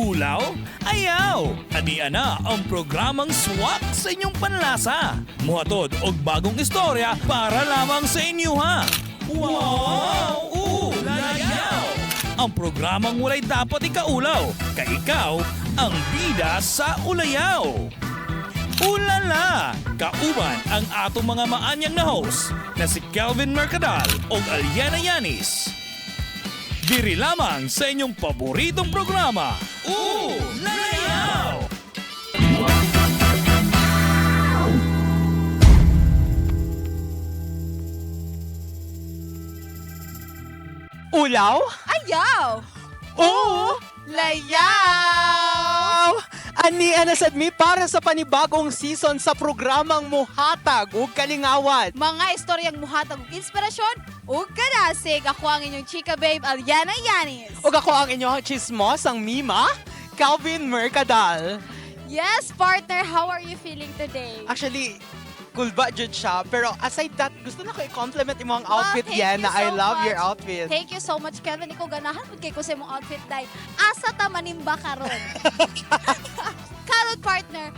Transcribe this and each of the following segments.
Ulaw? Ayaw! Ania na ang programang swak sa inyong panlasa. Muhatod og bagong istorya para lamang sa inyo ha. Wow! Ulayaw! Ang programang walay dapat ikaulaw, kay ikaw ang bida sa ulayaw. Ulala! Kauban ang atong mga maanyang na host na si Kelvin Mercadal o Aliana Yanis. Diri lamang sa inyong paboritong programa, Ulayaw! Ulaw? Ayaw! Oo! Layaw! Ani anasad mi para sa panibagong season sa programang Muhatag ug Kalingawan. Mga istoryang muhatag og inspirasyon ug kanasig. Ako ang inyong chika babe, Aliana Yanis. Ug ako ang inyong chismos, ang Mima, Calvin Mercadal. Yes, partner, how are you feeling today? Actually, cool ba jud siya? Pero aside that, gusto na ko i-compliment imong Wow, outfit thank yan you na I so love much. your outfit. Thank you so much, Kelvin. Ikaw ganahan mo kay ko sa imong outfit dahil asa ta manimba karon. Karon partner,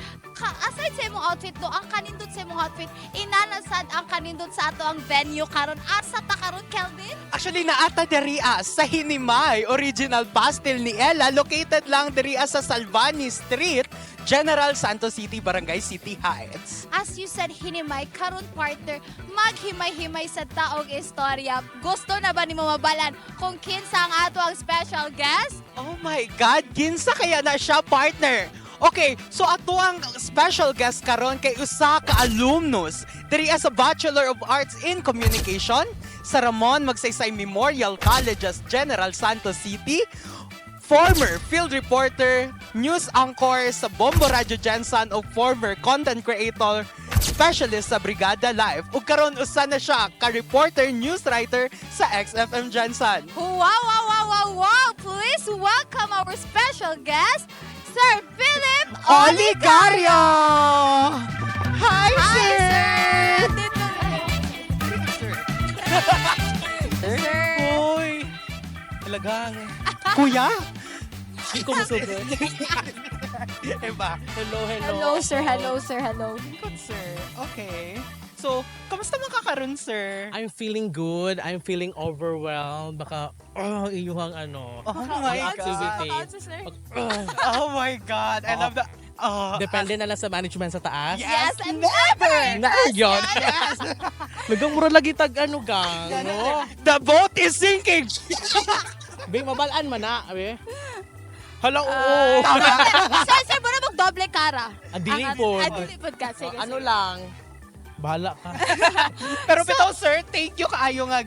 aside sa imong outfit do, ang kanindot sa imong outfit, inanasad ang kanindot sa ato ang venue karon. Asa ta karon, Kelvin? Actually, naata diriya sa Hinimay, original pastel ni Ella, located lang diriya sa Salvani Street, General Santos City, Barangay City Heights. As you said, hinimay, karon partner, maghimay-himay sa taong istorya. Gusto na ba ni mo mabalan kung kinsa ang ato ang special guest? Oh my God, ginsa kaya na siya, partner? Okay, so ato ang special guest karon kay usa ka alumnus diriya sa Bachelor of Arts in Communication sa Ramon Magsaysay Memorial Colleges, General Santos City. Former field reporter, news anchor sa Bombo Radio Jensen o former content creator, specialist sa Brigada Live. Ug karon usa na siya ka-reporter, news writer sa XFM Jensen. Wow, wow, wow, wow, wow! Please welcome our special guest, Sir Philip Oligario! Hi, sir! Sir! Hoy! Talagang. Kuya? Hindi ko masugod. Diba? Hello, hello. Hello, sir. Hello, sir. Hello. Good, sir. Okay. So, kamusta man ka karon, sir? I'm feeling good. I'm feeling overwhelmed. Baka, iyuhang ano. Oh my activity. God. Oh my God. I love that. Oh, Depende na lang sa management sa taas. Yes, and never! Na yun. Lagang mura lagi tag ano gang. No? the boat is sinking. Bing mabalaan man na. Abe. Hala, oo. Sir, mo na mag-doble kara. Adili po. Adili po ka. Sige, Ano sige. lang. Bahala ka. Pero bitaw, sir, thank you kaayo nga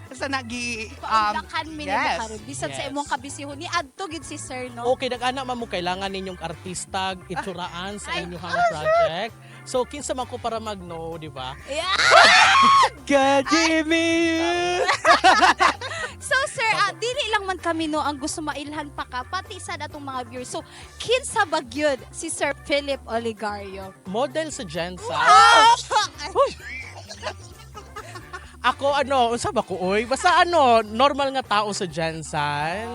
sa nagi Paunlakan mi yes. nila karon. Bisan sa Yes. imong kabisihon ni adto gid si sir, no? Okay, nag-ana man mo kailangan ninyong artista itsuraan sa inyong project. So, kinsa man ko para mag-know, di ba? Yeah. God Jimmy. So sir, dili lang man kami no ang gusto mailhan pa ka pati sa atong mga viewers. So kinsa ba gyud si Sir Philip Oligario? Model sa Jensa. Ah! Ako unsa ba ko oy? Basta normal nga tao sa Jensen.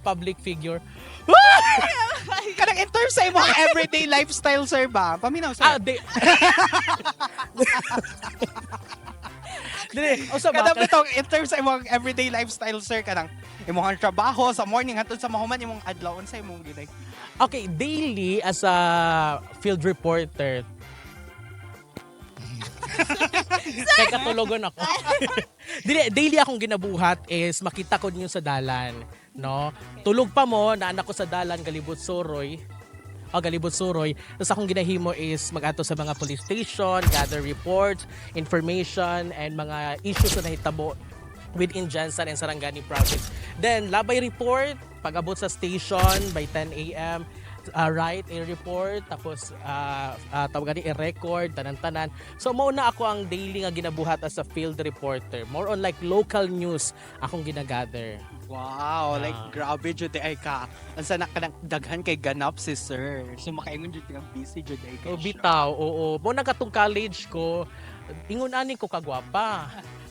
Public figure. Kanang in terms sa imong everyday lifestyle, sir ba? Paminaw, sir. Dili, usa ba? Kada bitaw in terms sa imong everyday lifestyle, sir, kanang imong trabaho sa morning hangtod sa mahuman imong adlaw unsa imong gilay? Okay, daily as a field reporter. Kaya katulogon ako. Daily akong ginabuhat is makita ko niyo sa dalan, no? Tulog pa mo, naanak ko sa dalan galibot Suroy. Galibot Suroy. Tapos akong ginahimo is mag-ato sa mga police station, gather reports, information, and mga issues na nahitabo within Jensen and Sarangani province. Then, labay report, pag-abot sa station by 10 a.m., write a report, tapos tawagan i-record, tanan-tanan. So, mauna ako ang daily nga ginabuhat as a field reporter. More on like local news akong ginagather. Wow, like grabe jud ay ka. Unsa na kanang daghan kay ganap si sir. So makaingon jud nga busy jud ay ka. O bitaw, oo. Mo na katong college ko, ingon ani ko kagwapa.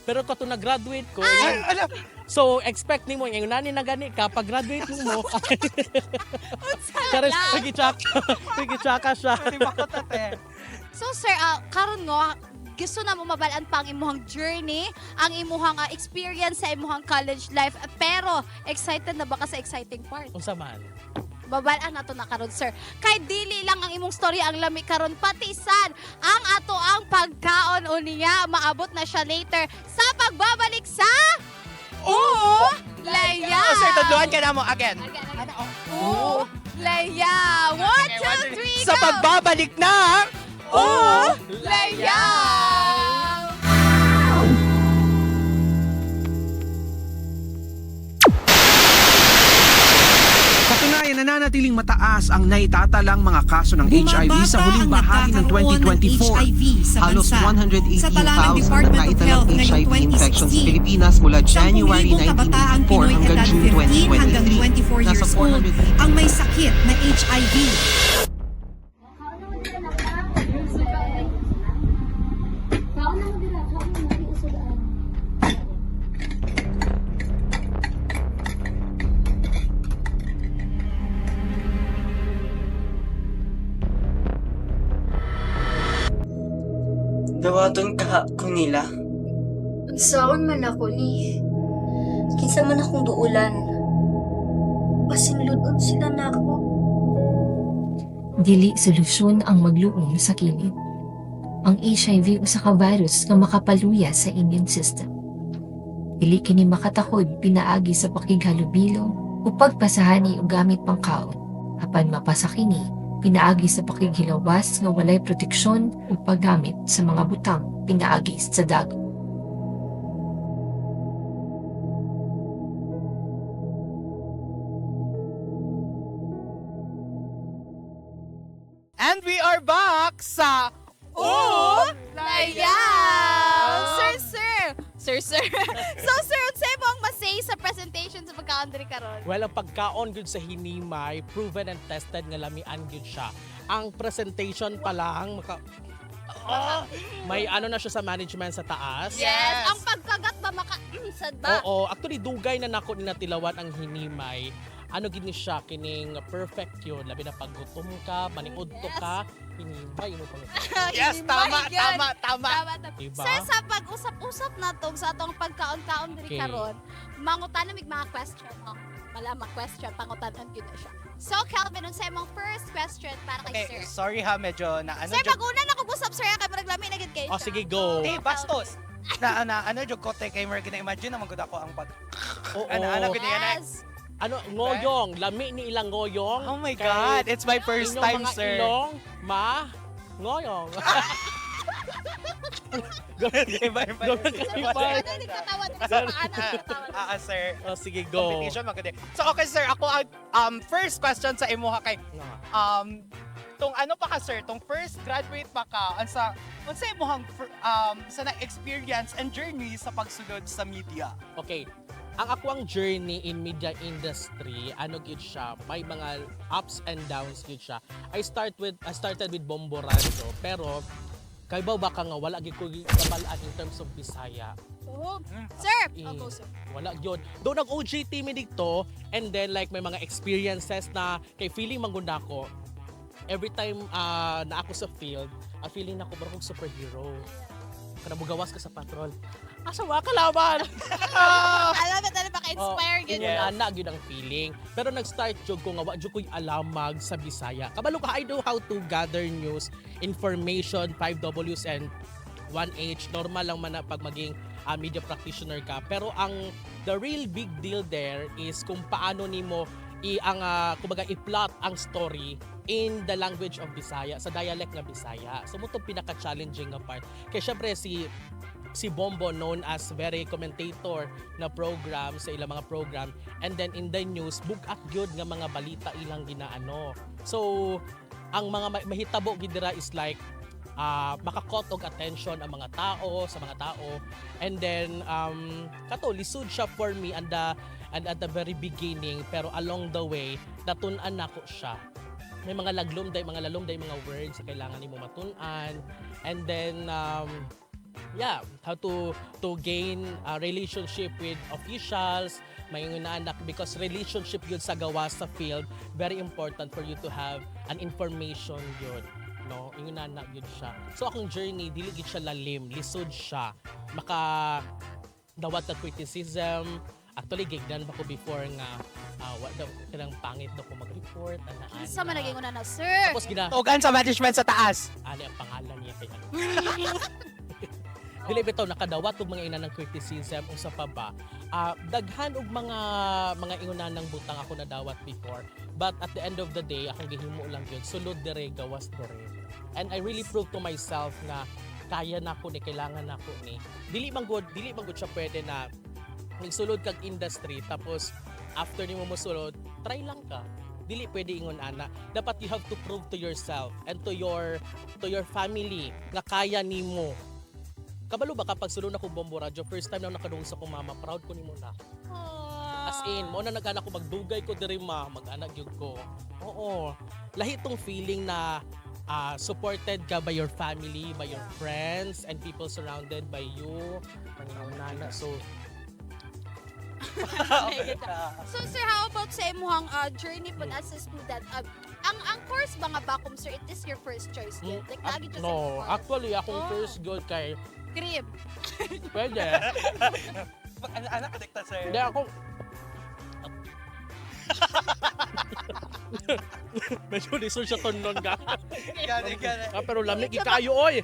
Pero kato na-graduate ko, Alam, so expect nimo yung nani na gani ka pag graduate mo. Charis, pigichaka siya. di ba ko tate? So sir, karon nga gusto na mo mabalaan pa ang imuhang journey, ang imuhang experience sa imuhang college life, pero excited na ba ka sa exciting part? Unsa man? Babalaan nato na karon sir. Kay dili lang ang imong story ang lami karon pati sad ang ato ang pagkaon unya maabot na siya later sa pagbabalik sa Oo Laya. Oh, sir, tudloan ka na mo again. Oo Laya. 1, 2, 3 Sa pagbabalik na Oo Laya. Katunayan, nananatiling mataas ang naitatalang mga kaso ng HIV sa huling bahagi ng 2024. Halos 118,000 na naitalang HIV infections sa Pilipinas mula January 1984 hanggang June 2023. Nasa 400 ang may sakit na HIV. Dawaton ka ko nila. Unsaon man ako ni. Kinsa man akong duulan. Pasinludon sila nako. Dili solusyon ang magluom sa kilid. Ang HIV usa ka virus nga makapaluya sa immune system. Dili kini makatakod pinaagi sa pakighalubilo o pagpasahani og gamit pang kaon. Apan mapasa kini pinaagi sa pakighilawas nga walay proteksyon o paggamit sa mga butang pinaagi sa dagat. And we are back sa Laya. Sir. So sir, unsay mo ang masay sa presentation sa pagkaon diri karon? Well, ang pagkaon gud sa hinimay, proven and tested nga lamian gud siya. Ang presentation pa lang may ano na siya sa management sa taas. Yes. Ang pagkagat ba sad ba? Oo, actually dugay na nako ni natilawan ang hinimay. Ano gini siya kining perfect yun. Labi na pag gutom ka, maniudto ka, hinimay mo pang. Yes, tama. Diba? Sir, sa pag-usap-usap na to sa atong pagkaon-kaon diri Okay. karon, mangutan mig mga question ho. Wala mga question, pangutanon gyud na siya. So, Calvin, unsay imong first question para kay Okay, sir? sorry ha, medyo na ano Sir, jud- pag-una na kog usap sir, kay murag lami na gid kay. Oh, sige, go. Eh, bastos. Na ano jud ko te kay mer gina-imagine naman gud ako ang pag Oo. ano gud yan. Yes. Ano, ngoyong. Lami ni ilang ngoyong. Oh my Kay God, it's my first inyong time, mga sir. ilong, ngoyong. Iba. Gawin ka Sir, iba. ano ni katawa diri sa paana? Sir. Oh, sige, go. Competition maganda. So okay sir, ako ang first question sa imo ha kay tong ano pa ka sir, tong first graduate pa ka unsa imong sa na-experience and journey sa pagsulod sa media. Okay. Ang akwang journey in media industry, ano gid siya, may mga ups and downs gid siya. I started with Bombo Radio, pero kay baka nga wala gid ko kabalaan in terms of Bisaya. Oh, sir, Eh, go sir. wala yun. Doon nag-OJT mi dito, and then like may mga experiences na kay feeling manggunda ko. Every time na ako sa field, feeling na ako barang superhero. Kana bugawas ka sa patrol. Asa wa ka laban? Alam mo tala ka-inspire gyud. Yun ana gyud ang feeling. Pero nag-start jud ko nga wa jud ko'y alamag sa Bisaya. Kabalo ka, I know how to gather news, information, 5Ws and 1H. Normal lang man na pag maging media practitioner ka. Pero ang the real big deal there is kung paano nimo kumbaga i-plot ang story in the language of Bisaya, sa dialect nga Bisaya. So mo to pinaka-challenging nga part. Kaya syempre si Bombo known as very commentator na program sa ilang mga program, and then in the news bugat gyud nga mga balita ilang ginaano. So ang mga mahitabo gid dira is like makakot og attention ang mga tao sa mga tao, and then kato lisod siya for me and at the very beginning, pero along the way natun-an nako siya. May mga lalumday mga words sa kailangan nimo matun-an, and then how to gain a relationship with officials, may anak because relationship yun sa gawa sa field, very important for you to have an information yun. No, yung anak yun siya. So akong journey, dili gid siya lalim, lisod siya. Maka dawat na criticism. Actually, gignan pa ko before nga what daw kanang pangit daw ko mag-report. Sa man naging una na, sir. Tapos gina, Tugan sa management sa taas. ali ang pangalan niya kay Dili bitaw nakadawat og mga ina ng criticism usa pa ba. Daghan og mga inguna ng butang ako nadawat before. But at the end of the day, akong gihimo lang yun. Sulod dire, gawas dire. And I really proved to myself na kaya na ko ni, kailangan na ko ni. Dili man good siya pwede na nagsulod kag industry tapos after nimo mosulod, try lang ka. Dili pwede ingon ana. Dapat you have to prove to yourself and to your family nga kaya nimo. Kabalo ba kapag sulod na ko Bombo Radyo, first time na nakadungog sa kong mama, proud ko nimo na. As in, mo na nag-anak ko, magdugay ko diri mag-anak yun ko. Oo. Lahi itong feeling na supported ka by your family, by your friends, and people surrounded by you. Nana. So, So sir, how about sa imuhang journey po as a student? Ang course ba nga bakom sir, it is your first choice yun? Like lagi dyan sa no, course? actually, akong first goal kay, Grip. pwede. Anak ka dikta, sir. Hindi ako, medyo lisod siya tonon ka. Gani. Pero lamig ikayo, oy!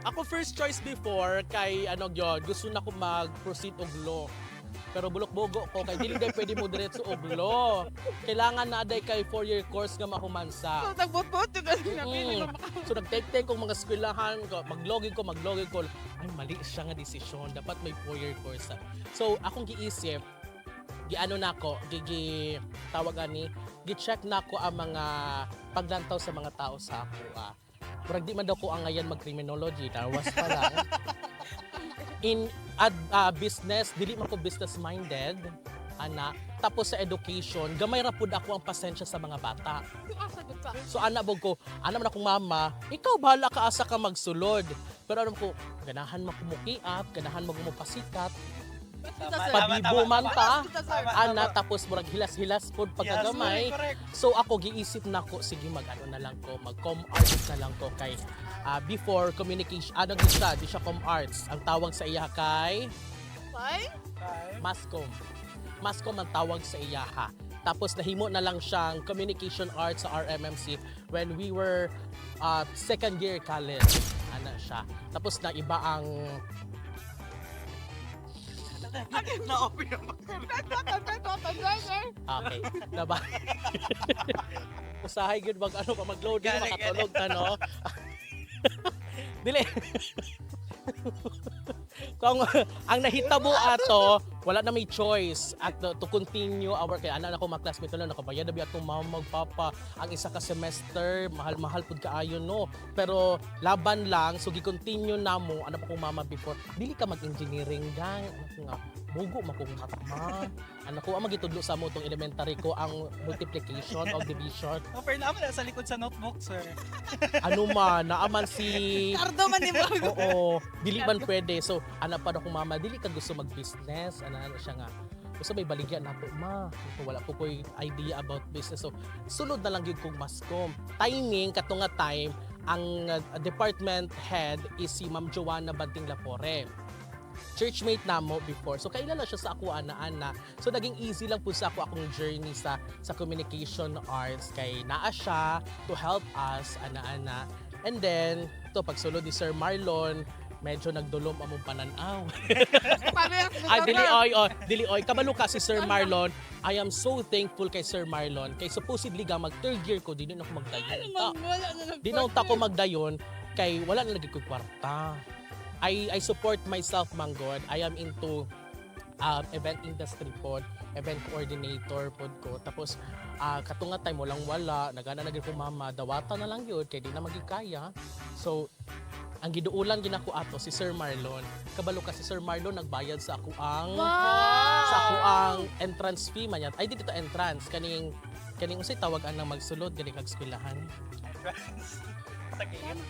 Ako first choice before kay gyud gusto na ko mag-proceed og law. Pero bulok-bogo ko kay dili day pwede mo diretso og law. Kailangan na day kay 4-year course nga mahumansa. Nagbot-bot So nagtake kong mga eskwelahan ko, maglogin ko. Ay mali siya nga desisyon. Dapat may 4-year course. So akong giisip, giano nako, tawagan ni, gi-check nako ang mga paglantaw sa mga tao sa ako. Murag di man daw ko ang ngayon mag-criminology, tawas pa lang. In business, dili man ko business-minded, ana. Tapos sa education, gamay ra pud ako ang pasensya sa mga bata. So ana bog ko, ana man akong mama, ikaw bahala ka asa ka magsulod. Pero alam ko, ganahan mo kumukiat, ganahan mo gumupasikat. Pabibo man ta, ana tapos murag hilas-hilas pud pagkagamay. So ako giisip nako sige mag-ano na lang ko, mag-com arts na lang ko kay before communication, di siya com arts. Ang tawag sa iya kay Mascom. Mascom ang tawag sa iya ha. Tapos nahimo na lang siyang communication arts sa RMMC when we were second year college. Ana siya. Tapos na iba ang okay. Diba? Usahay yun mag-load yun, makatulog ka, no? Dili. Kung ang nahitabo ato, wala na may choice at to continue our kay anak ako mga classmate na nakabayad na biya atong mama magpapa ang isa ka semester mahal pud kaayo no pero laban lang so gi-continue namo ano pa kong mama before dili ka mag-engineering gang nga bugo makong matama anak ko ang magitudlo sa mo tong elementary ko ang multiplication o division Pero naman sa likod sa notebook, sir. ano man naaman si Kardo man ni mo. oo dili man pwede so anak pa akong mama dili ka gusto mag-business ano siya nga gusto may baligyan nato ma wala ko koy idea about business so sunod na lang gyud kong Mascom timing katunga time ang department head is si Ma'am Joanna Banting Lapore churchmate namo before so kailala siya sa ako ana so naging easy lang po sa akong journey sa communication arts kay naa siya to help us ana and then to pagsulod ni Sir Marlon medyo nagdulom among pananaw. Ay, dili oy. Kabalo ka si Sir Marlon. I am so thankful kay Sir Marlon. Kay supposedly ga mag third year ko, dili na ako magdayon. Di na ako magdayon kay wala na lagi ko kwarta. I support myself, manggod. I am into event industry pod, event coordinator pod ko. Tapos katunga time walang wala, nagana na gyud ko mama, dawata na lang yun kay di na magikaya. So ang giduulan ginako ato si Sir Marlon. Kabalo ka si Sir Marlon nagbayad sa ako ang entrance fee man yan. Ay dito entrance kaning unsay tawagan nang magsulod ganing kag eskwelahan. entrance sa game?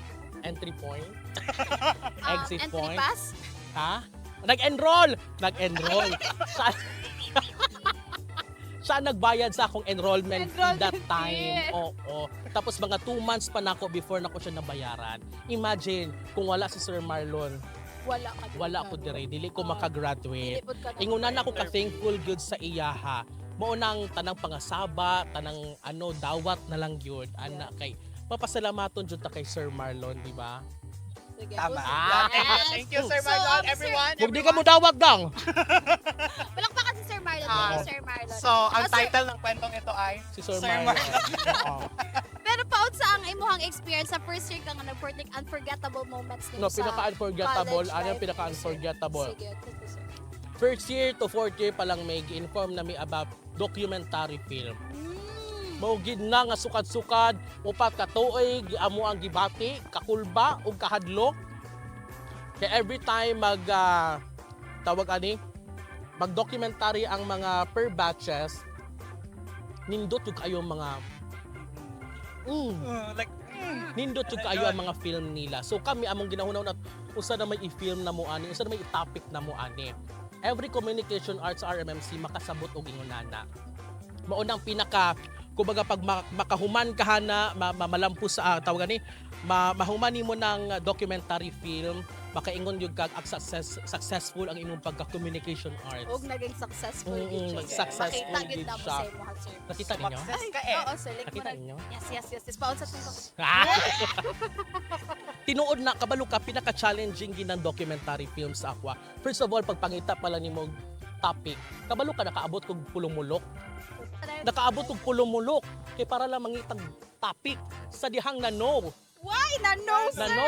Entry point. Ah, Exit entry point. pass? Ha? Nag-enroll! Nag-enroll. Sa siya nagbayad sa akong enrollment fee that Enrollment time. fee. Oo. Tapos mga 2 months pa nako before nako siya nabayaran. Imagine, kung wala si Sir Marlon, Wala ka. wala ko dire, dili ko makagraduate. Dilipod ka na. Ingunan ako ka-thankful good sa iyaha. Mao nang tanang pangasaba, tanang dawat na lang yun. Ana kay papasalamaton jud ta kay Sir Marlon, di ba? Sige, Tama. puso. Thank you, Sir So, Marlon. Sir- Everyone, Kung di ka mo dawat dang. Palakpakan si Sir Marlon. Ah, Thank you, Sir Marlon. So, ang Ah, Sir- title ng kwentong ito ay Si Sir Sir Marlon. Oo. Pero paud sa ang imuhang experience sa first year ka nga nag-portray unforgettable moments nimo No, sa pinaka-unforgettable. college Ano yung life. pinaka-unforgettable? Sige, sige, sir. First year to fourth year pa lang may gi-inform na mi about documentary film. Maugid na nga sukad-sukad, upat ka tuig, amo ang gibati, kakulba ug kahadlok. Kaya every time mag-documentary ang mga per batches, nindot yung kayo mga nindot yung kayo ang mga film nila. So kami among ginahunaw na usa na may i-film na mo ani, usa na may i-topic na mo ani. Every communication arts RMMC makasabot og ingonana. Maunang pinaka kumbaga pag makahuman ka na malampu sa tawag ni mahuman nimo ng documentary film, makaingon yung kag successful ang imong pagka-communication arts. Og naging successful yun siya. Successful Makita din gid na mo siya. sa imong sir. Nakita ninyo? Success ka Ay, eh. oo, sir. Like, Nakita murag- ninyo? Yes. Paon sa tingko. Tinuod na kabalo ka pinaka-challenging ginang documentary film sa akwa. First of all, pagpangita pala nimo topic, kabalo ka nakaabot kog pulong-mulok. Nakaabot kog pulong-mulok kay para lang mangitag topic sa dihang na no. Why? Na no, Na sir. no.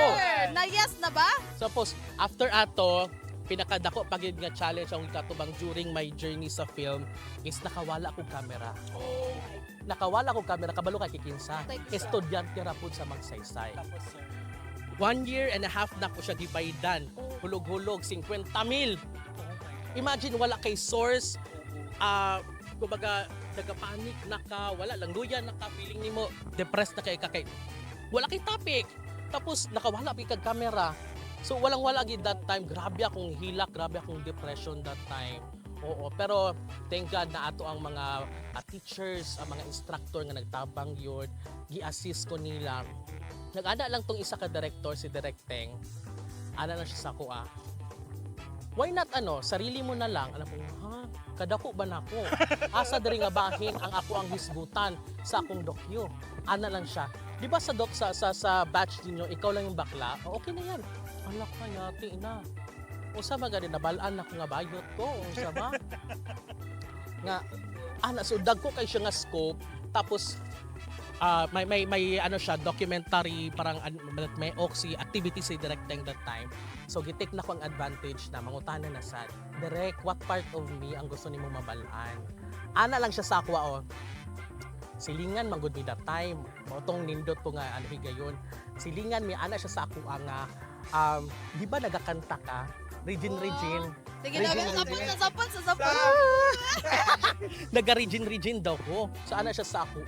Na yes na ba? Suppose after ato pinakadako pagid nga challenge ang katubang during my journey sa film is nakawala ko camera. Oh Nakawala ko camera kabalo kay kikinsa. Thank you, sir. Estudyante ra pud sa Magsaysay. Tapos, sir. 1 year and a half na ko siya gibaydan. Hulog-hulog 50,000. Imagine wala kay source. Kumbaga nagka-panic na ka, wala lang luya na ka, feeling nimo depressed na kay wala kay topic. Tapos nakawala pa kag camera. So walang-wala gid that time. Grabe akong hilak, grabe akong depression that time. Oo, pero thank God na ato ang mga teachers, ang mga instructor nga nagtabang yun, gi-assist ko nila. Nag-ana lang tong isa ka director, si Direk Teng. Ana na siya sa kuha. Why not sarili mo na lang. Alam ko, kadako ba nako? Asa diri nga bahin ang ako ang hisgutan sa akong dokyo. Ana lang siya. Di ba sa batch ninyo, ikaw lang yung bakla? O, okay na yan. Alak na yati na. Usa magani nabalaan ako nga bayot ko. Usa ba? Nga, so dagko kay siya nga scope. Tapos, may siya documentary parang may oxy activity sa Direct Teng that time. So gitik na ko ang advantage na mangutana na sad. Direct, what part of me ang gusto nimo mabalaan? Ana lang siya sa akwa Silingan man gud mi that time. Motong nindot ko nga higayon. Silingan mi ana siya sa ako nga di ba nagakanta ka? Regine. Sige Regine, na, sa sapon. Naga-Regine daw ko. So ana siya sa ako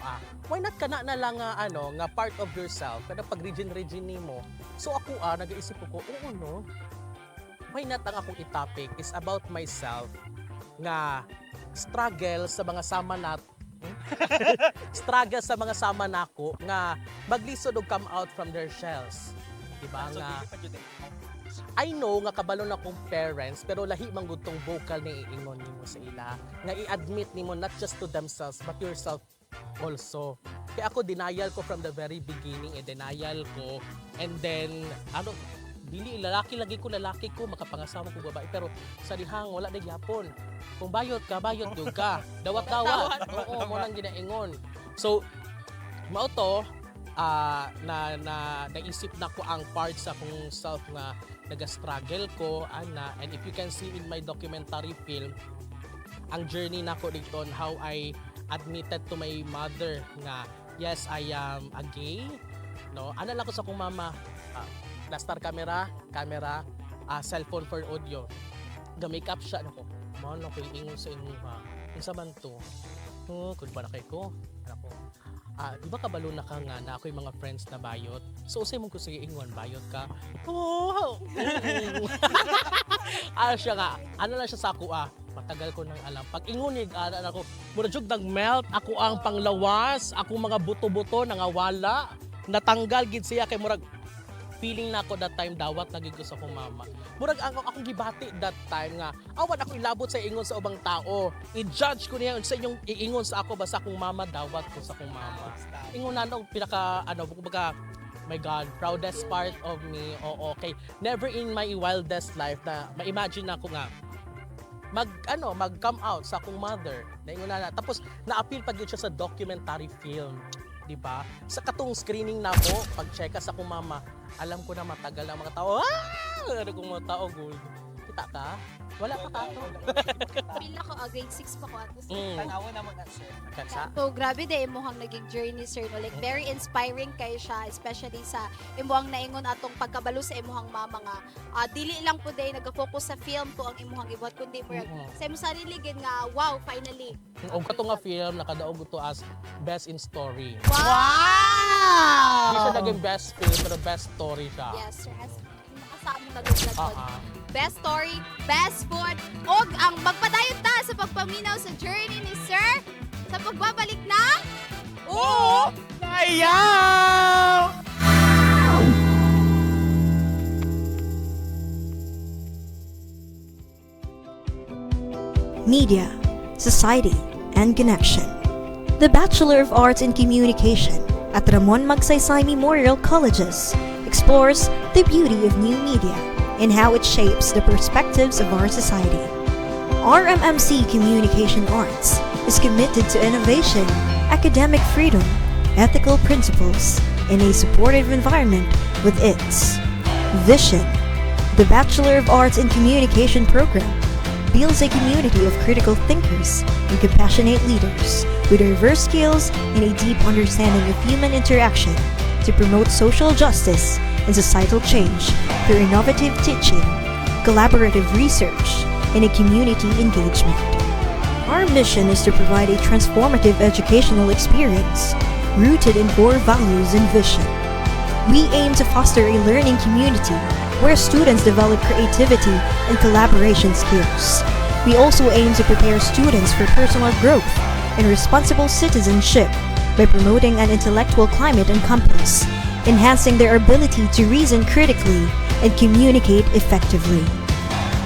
Why not kana na lang nga part of yourself kada pag Regine nimo. So ako nagaisip ko, oo no. Why not ang akong i-topic is about myself nga struggle sa mga sama nako nga maglisod og come out from their shells. Diba So, nga dili pa jud I know nga kabalo na kong parents pero lahi man gud tong vocal ni iingon nimo sa ila nga i-admit nimo not just to themselves but yourself also. Kaya ako denial ko from the very beginning, denial ko and then dili lalaki ko makapangasawa ko babae pero sa dihang wala na gyapon. Kung bayot ka dawat-dawat. Oo, mo nang ginaingon. So mao to naisip na ko ang part sa akong self nga naga-struggle ko and if you can see in my documentary film ang journey nako dito on how I admitted to my mother nga yes I am a gay ana lang ko sa akong mama plastar camera cellphone for audio ga-makeup siya nako mao na ko ingon sa inyo unsa man to kun ba na kay ko nako di ba kabalo na ka nga na ako yung mga friends na bayot? So, usay mong kusay ingon, bayot ka. Oh! Ano siya nga, ano lang siya sa ako matagal ko nang alam. Pag ingunig, ako, mura jug nag-melt, ako ang panglawas, ako mga buto-buto, nangawala, natanggal gid siya kay murag feeling na ako that time dawat naging gusto kong mama. Murag akong gibati that time nga, awan ako ilabot sa ingon sa ubang tao. I-judge ko niya sa inyong iingon sa ako basta akong mama dawat ko sa akong mama. Ingon na nung pinaka kumbaga, my God, proudest part of me. Oo, okay. Never in my wildest life na ma-imagine ako nga mag-come out sa akong mother. Naingon na. Tapos na-appeal pag yun siya sa documentary film. Di ba? Sa katong screening na ko, pag-check sa akong mama, alam ko na matagal ang mga tao. Ano kong mga tao, gold. Kita ka? Wala pa ka. Feel ako, grade 6 pa ko at least. Tanawa naman na, sir. Kansa? So, grabe din imuhang naging journey, sir. No? Like, very inspiring kayo siya, especially sa imuhang naingon atong pagkabalo sa imuhang mama nga. Dili lang po din nag-focus sa film to ang imuhang ibuhat, kundi sa imong sarili gid nga, wow, finally. Og kato nga film, nakadaog to as best in story. Wow! Hindi siya naging best film, pero best story siya. Yes, sir. As nakasama nag-vlog best story, best food, og ang magpadayon ta sa pagpaminaw sa journey ni Sir sa pagbabalik ng Ayaw! Media, Society, and Connection. The Bachelor of Arts in Communication at Ramon Magsaysay Memorial Colleges explores the beauty of new media and how it shapes the perspectives of our society. RMMC Communication Arts is committed to innovation, academic freedom, ethical principles, and a supportive environment with its vision. The Bachelor of Arts in Communication program builds a community of critical thinkers and compassionate leaders with diverse skills and a deep understanding of human interaction to promote social justice and societal change through innovative teaching, collaborative research, and a community engagement. Our mission is to provide a transformative educational experience rooted in core values and vision. We aim to foster a learning community where students develop creativity and collaboration skills. We also aim to prepare students for personal growth and responsible citizenship by promoting an intellectual climate on campus, enhancing their ability to reason critically and communicate effectively.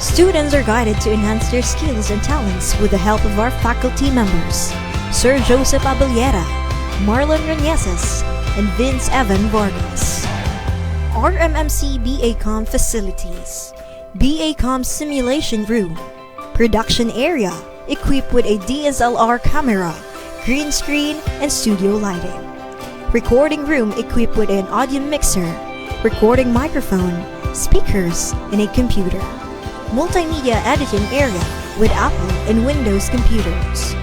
Students are guided to enhance their skills and talents with the help of our faculty members, Sir Joseph Abellera, Marlon Reneses, and Vince Evan Vargas. RMMC BACOM facilities. BACOM simulation room. Production area equipped with a DSLR camera, green screen, and studio lighting. Recording room equipped with an audio mixer, recording microphone, speakers, and a computer. Multimedia editing area with Apple and Windows computers.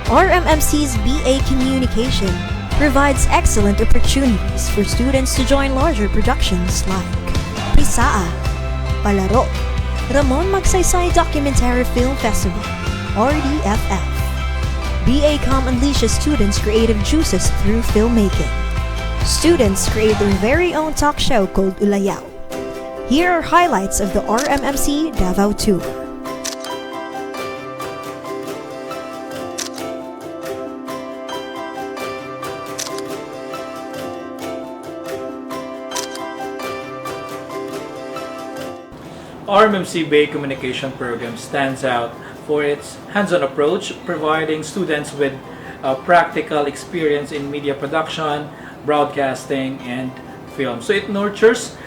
RMMC's BA Communication provides excellent opportunities for students to join larger productions like Pisaa, Palaro, Ramon Magsaysay Documentary Film Festival, RDFF. BACOM unleashes students' creative juices through filmmaking. Students create their very own talk show called Ulayaw. Here are highlights of the RMMC Davao Tour. RMMC Bay Communication Program stands out for its hands-on approach, providing students with practical experience in media production, broadcasting, and film. So it nurtures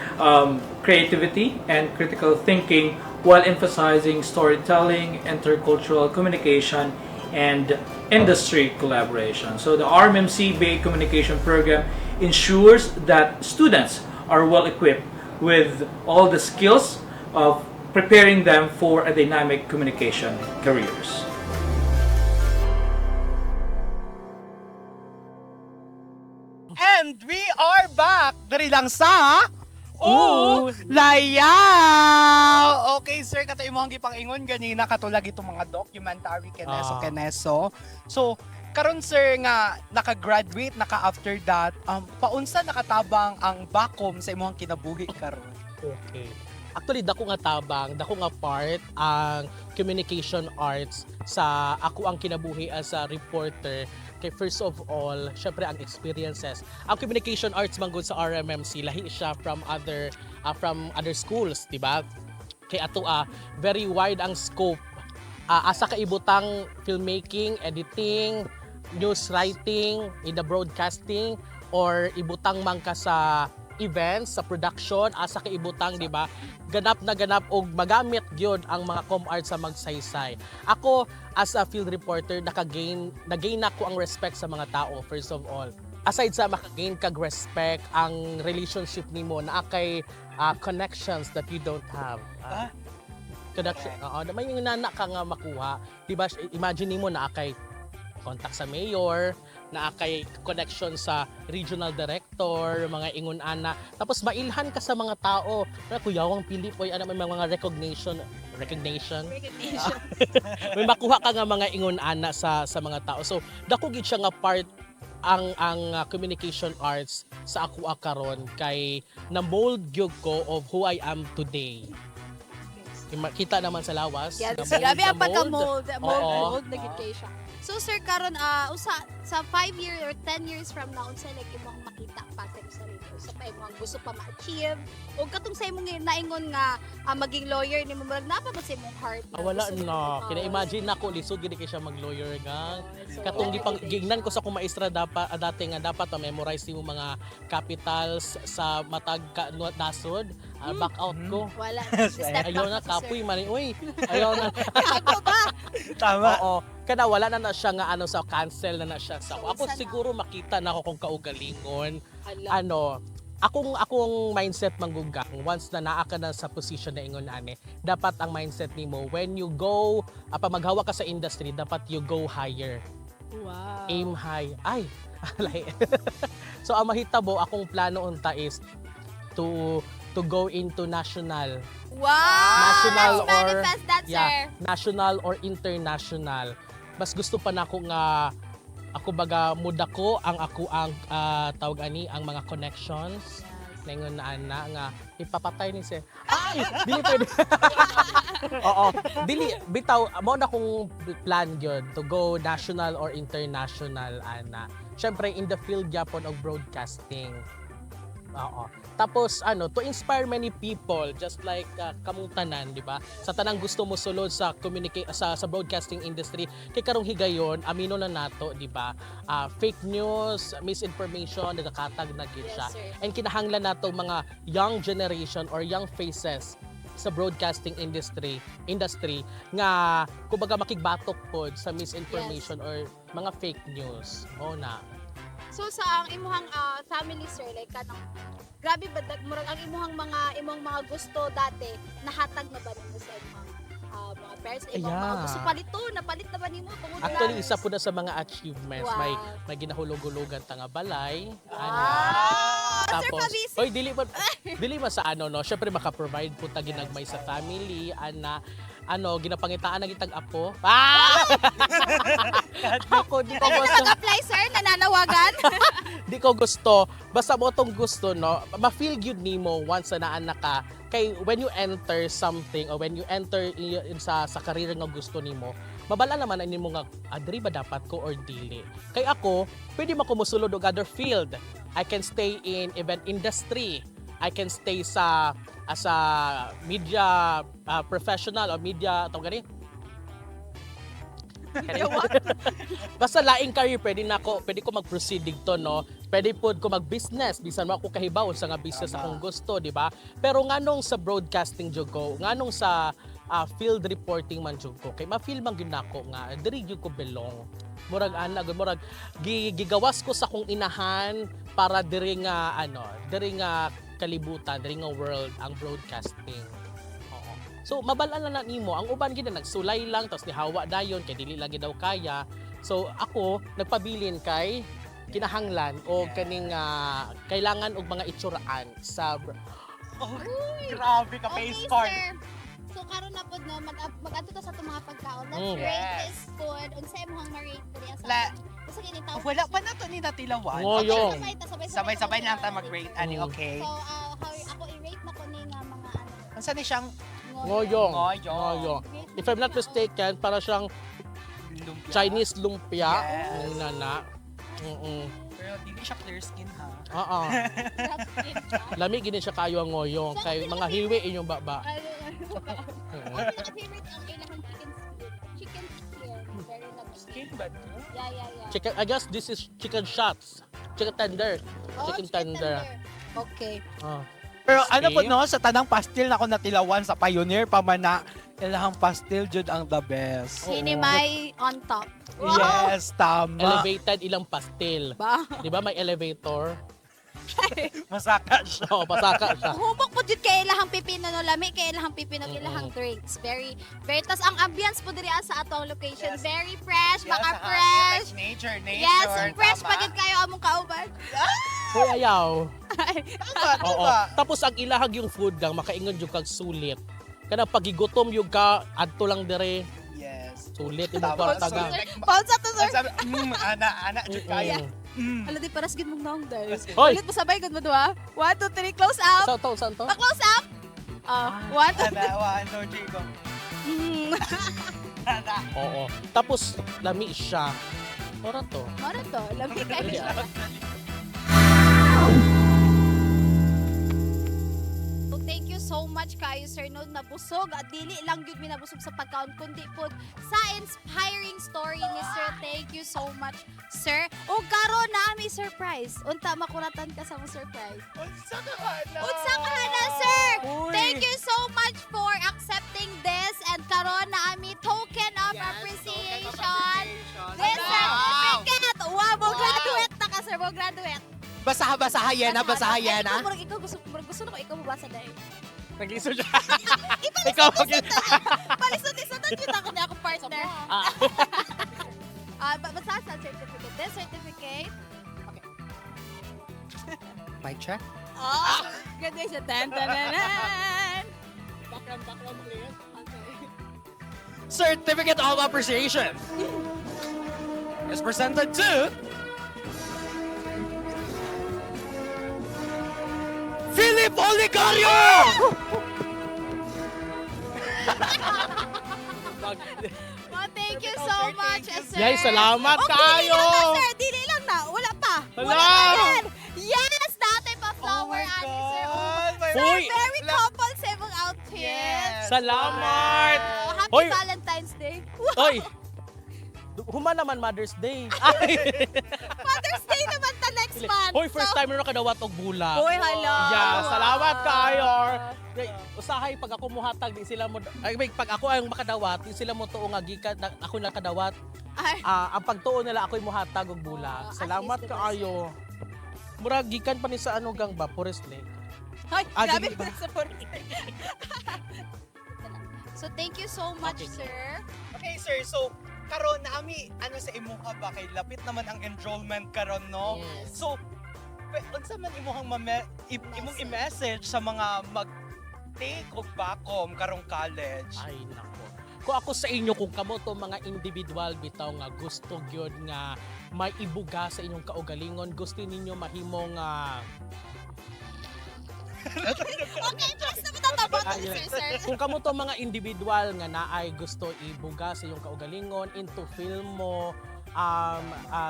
creativity and critical thinking while emphasizing storytelling, intercultural communication, and industry collaboration. So the RMMC Bay Communication Program ensures that students are well equipped with all the skills of preparing them for a dynamic communication careers. And we are back! Dari lang sa Oh, layaw! Okay, sir, kato imong gipangingon ganina katulag itong mga documentary keneso. So, karon sir nga naka-graduate, naka-after that, paunsa nakatabang ang bakom sa imong kinabuhi karon? Okay. Actually, dako nga tabang, dako nga part ang communication arts sa ako ang kinabuhi as a reporter. Kay first of all, syempre ang experiences. Ang communication arts manggod sa RMMC lahi siya from other schools, di ba? Kay ato very wide ang scope. Asa ka ibutang filmmaking, editing, news writing, in the broadcasting, or ibutang man ka sa events, sa production, asa ka ibutang, di ba? Ganap na ganap og magamit gyud ang mga com art sa magsaysay. Ako as a field reporter nagain ako ang respect sa mga tao first of all. Aside sa makagain kag respect, ang relationship nimo na kay connections that you don't have. Connection, may nana ka nga makuha. Di ba? Imagine nimo na kay contact sa mayor, na kay connection sa regional director, mga ingon ana. Tapos mailhan ka sa mga tao. Na kuyawang pili po may mga recognition. May makuha ka nga mga ingon ana sa mga tao. So dako gid siya nga part ang communication arts sa ako karon kay na-mold gyud ko of who I am today. Kita naman sa lawas. Yes, na-mold grabe na ang pagka-mold. Oo. Mold na gid kay siya. So sir karon sa 5 years or 10 years from now unsa like imong makita pattern sa sarili sa imong gusto pa ma-achieve o katong sa imong naingon nga maging lawyer nimo murag napa ba sa imong heart Wala na. Kina-imagine na ko lisod gid kay siya mag-lawyer gang. Katong gignan ko sa akong maestra dati nga dapat memorize nimo mga capitals sa matag nasod. Back out ko. wala Ayaw na kapoy man. Uy, ayaw na. ako ba Tama. Oo. Kada wala na siya nga sa cancel na siya sa So, ako sana- siguro makita na ako kung kaugalingon. Hala. Akong mindset manggugang once na naa ka na sa position na ingon ane, dapat ang mindset nimo when you go maghawa ka sa industry, dapat you go higher. Wow. Aim high. Ay, alay. So ang mahitabo akong plano unta is to go into national. Wow! National Let's manifest that, sir. National or international. Mas gusto pa nako nga ako baga muda ko ang tawag ani ang mga connections. Ningon na ana nga ipapatay ni sir. Ay, dili pwede. Oo, dili bitaw mo na kong plan gyud to go national or international ana. Syempre in the field gyapon of broadcasting. Oo. Tapos to inspire many people just like kamong tanan, di ba? Sa tanang gusto mo sulod sa sa broadcasting industry, kay karong higayon amino na nato, di ba? Fake news, misinformation nagakatag na gid siya. Yes, sir. And kinahanglan nato mga young generation or young faces sa broadcasting industry nga kumbaga makigbatok pod sa misinformation or mga fake news. Oo na. So sa ang imuhang family sir like kanang grabe ba murag ang imong mga gusto dati nahatag na ba nimo sa imong mga parents imong mga Yeah. gusto palito napalit na ba nimo tungod Actually, lang? isa po na sa mga achievements. Wow. May ginahulog-hulugan tanga balay. Sir Tapos, Fabisi. oy, dili ba sa no? Syempre maka-provide po ta ginagmay sa family, ginapangitaan na gitag apo. Ako di ko gusto. Mag-apply sir nananawagan. Di ko gusto. Basta mo tong gusto, no? Ma-feel good nimo once na naanak ka. Kay when you enter something or when you enter sa career nga gusto nimo, mabala naman ang nimo nga adri ba dapat ko or dili. Kay ako, pwede man ko mosulod og other field. I can stay in event industry. I can stay as a media professional or media tawag gani. Basta laing career pwede ko mag-proceed dito, no. Pwede pod ko mag-business bisan mo ako kahibaw sa nga business akong gusto, di ba? Pero nganong sa broadcasting jud ko, nganong sa field reporting man jud ko, kay ma-feel man gyud nako nga diri jud ko belong. Murag gigawas ko sa kong inahan para diri nga kalibutan, diri nga world ang broadcasting. Oo. So mabalaan na nimo ang uban gid na nagsulay lang tapos nihawa dayon kay dili lagi daw kaya. So ako nagpabilin kay kinahanglan o kaning kailangan og mga itsuraan sa Grabe ka, Okay, face card. sir. So karon na pod no mag-adto ta sa itong mga pagkaon. Let's Mm. rate Yes. this food. Unsay imong ma-rate diri sa La- Basta kini tawag. Wala pa na to ni Natilawan. Ngoyong. Sabay-sabay lang tayo mag-rate, ani, Mm. okay? So ako i-rate na ko ni nga mga ano. Ang saan siyang Ngoyong. Ngoyong. Ngoyong. Rate If na I'm not siya, mistaken, para siyang lumpia? Chinese lumpia. Yes. Nana. Pero dili siya clear skin, ha? Oo. oh. That's it, ah. Lami gini siya kayo ang ngoyong. So, Kay mga hiwi inyong baba. Ano, Oo. Ang pinaka-favorite ang ilang chicken skin. Chicken skin. Very lovely. Skin ba to? Yeah. Chicken, I guess this is chicken shots. Chicken tender. Oh, Chicken tender. Okay. Ah. Pero Okay. ano po no, sa tanang pastil na ako natilawan sa Pioneer pa man na ilahang pastil jud ang the best. Sini may on top. Yes, tama. Elevated ilang pastil. Ba? Di ba may elevator? Masaka siya. Oo, pasaka siya. Humok po jud kay ilahang pipino no lami kay ilahang pipino ilahang drinks. Very tas ang ambience po diri sa atong location. Yes. Very fresh, Yes, baka like fresh. nature. Yes, fresh tama. pagid kayo among kauban. Hoy, ayaw. Tama, Oo. tama. Tapos ang ilahag yung food gang makaingon yung kag sulit. Kana pagigutom yung ka adto lang dire Yes. sulit Tama. imong kwarta gang. Pausa to sir. Sabi, ana, jud kaya. Hala di paras gid mong naong dahil. Hoy, Ulit mo sabay gud mo duha. 1 2 3 close up. saan to? Pa-close up. 1 Ana, Jigo. Ana. Oo. Tapos lami siya. Ora to. Mara to, lami kayo. So thank you so much kayo sir no nabusog at dili lang gyud mi nabusog sa pagkaon kundi pod sa inspiring story ni sir. Thank you so much sir. O karon na may surprise. Unta makuratan ka sa mo surprise. Unsa ka na? Unsa ka na sir? Uy. Thank you so much for accepting this and karon na ami token of Yes, appreciation. This Wow. certificate. Wow, mo graduate na ka sir, mo graduate. Basaha yena. Murag ikaw gusto na ko ikaw mabasa dahil. Nagliso siya. Ikaw palisod-lisod yun ako na akong partner. Basta sa certificate. This certificate. My check? Oh, ganda siya. Tan-tan-tan-tan. Background please. Certificate of Appreciation is presented to Philip Oligario! Oh, thank you so much, sir. Yay, salamat Okay, kayo. dili lang na, sir. Dili lang na. Wala pa. Wala Hala. pa yan. Yes, dati pa flower, Oh my ani, sir. God, my Sir, Uy. very couple sa imong outfit. Yes. Salamat. Happy Hoy. Valentine's Day. Oy. Huma naman Mother's Day. Ay. Mother's Day naman ta next month. Hoy, first time na kadawat og bula. Hoy, hala. Yeah, salamat kayo. Usahay pag ako muhatag di sila mo pag ako ang makadawat, di sila mo tuo nga gikan ako nakadawat. Ay. Ang pagtuo nila ako'y muhatag og bula. Salamat at least, kaayo. Murag gikan pa ni sa ano gang ba, Forest Lake. Ay, Ah, grabe dili ba? sa So, thank you so much, Okay. sir. Okay, sir. So, karon na ami ano sa imo ka ba kay lapit naman ang enrollment karon no. Yes. So, unsa man imong imong i-message sa mga mag-take og bakom karong college? Ay nako. Kung ako sa inyo kung kamo to mga individual bitaw nga gusto gyud nga may ibuga sa inyong kaugalingon, gusto ninyo mahimong Okay, just na matatapos ni sir. kung kamo to mga individual nga naay gusto ibuga sa iyong kaugalingon into film mo,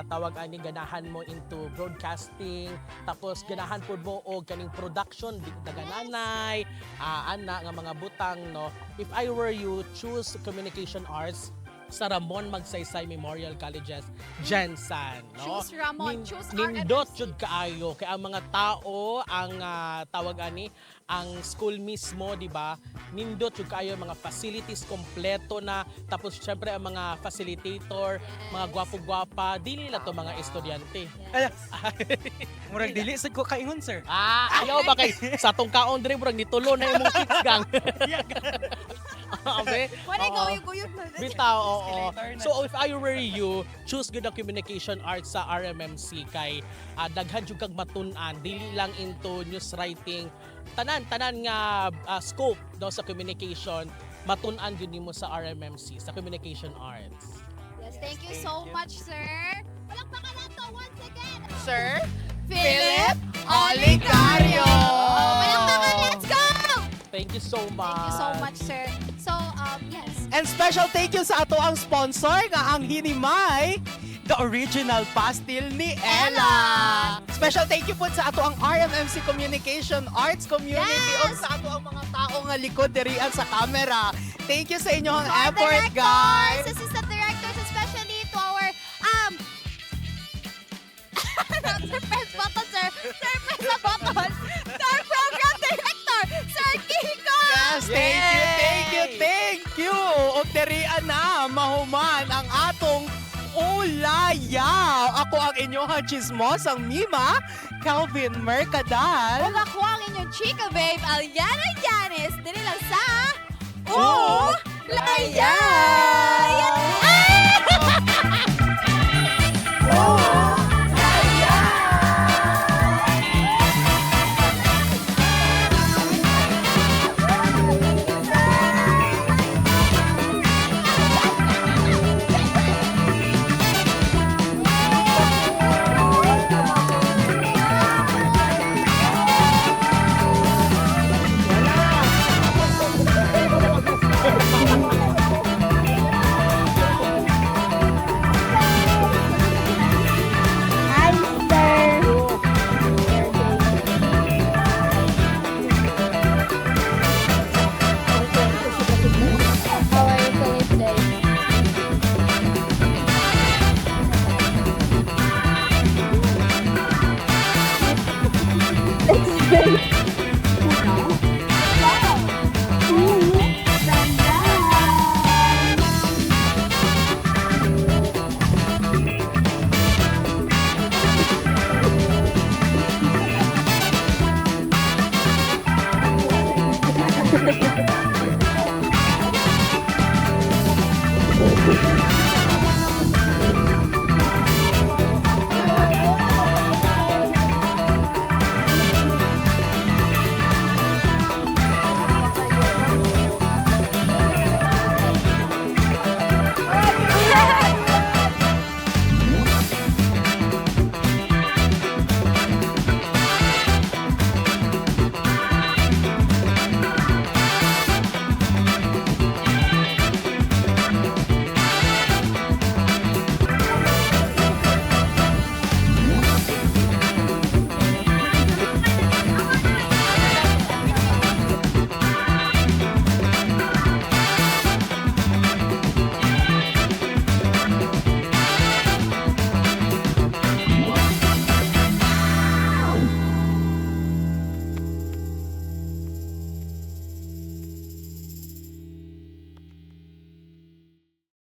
tawag ani ganahan mo into broadcasting, tapos ganahan pud mo og kaning production dagananay, ana nga mga butang no. If I were you, choose communication arts sa Ramon Magsaysay Memorial Colleges, Jensen, no? Choose Ramon, choose Nindot RMC. jud kaayo kay ang mga tao ang tawag ani ang school mismo, di ba? Nindot jud kaayo mga facilities kompleto na, tapos syempre ang mga facilitator, mga gwapo-gwapa, dili lang to mga estudyante. Murag dili sad ko kaingon, sir. Ayaw ba kay sa tong kaon dire murag nitulo na imong kids gang. Abe? Wala Oo. gawin-guyod na. Bitaw, oo. So if I were you, choose good ang communication arts sa RMMC kay daghan jud kag matun-an, dili lang into news writing. Tanan nga scope daw sa communication, matun-an gyud nimo sa RMMC sa communication arts. Yes, thank you so much, sir. Palakpakan nato once again. Sir Philip Oligario! Palakpakan, let's go! Thank you so much. Thank you so much, sir. So, yes. And special thank you sa ato ang sponsor nga ang Hinimay, the original pastil ni Ella. Special thank you po sa ato ang RMMC Communication Arts Community o Yes! sa ato ang mga tao nga likod dirian sa camera. Thank you sa inyong To our effort, directors, guys. assistant directors, especially to our, Sir Press Button, sir. Sir Press Button. To our program director, Sir Kiko. Yes, thank you. O dirian na mahuman ang atong ulayaw. Ako ang inyong chismosang Mima, Calvin Mercadal. Huwag ako ang inyong chika, babe, Aliana Yanis. Dili lang sa... Laya! Let's go.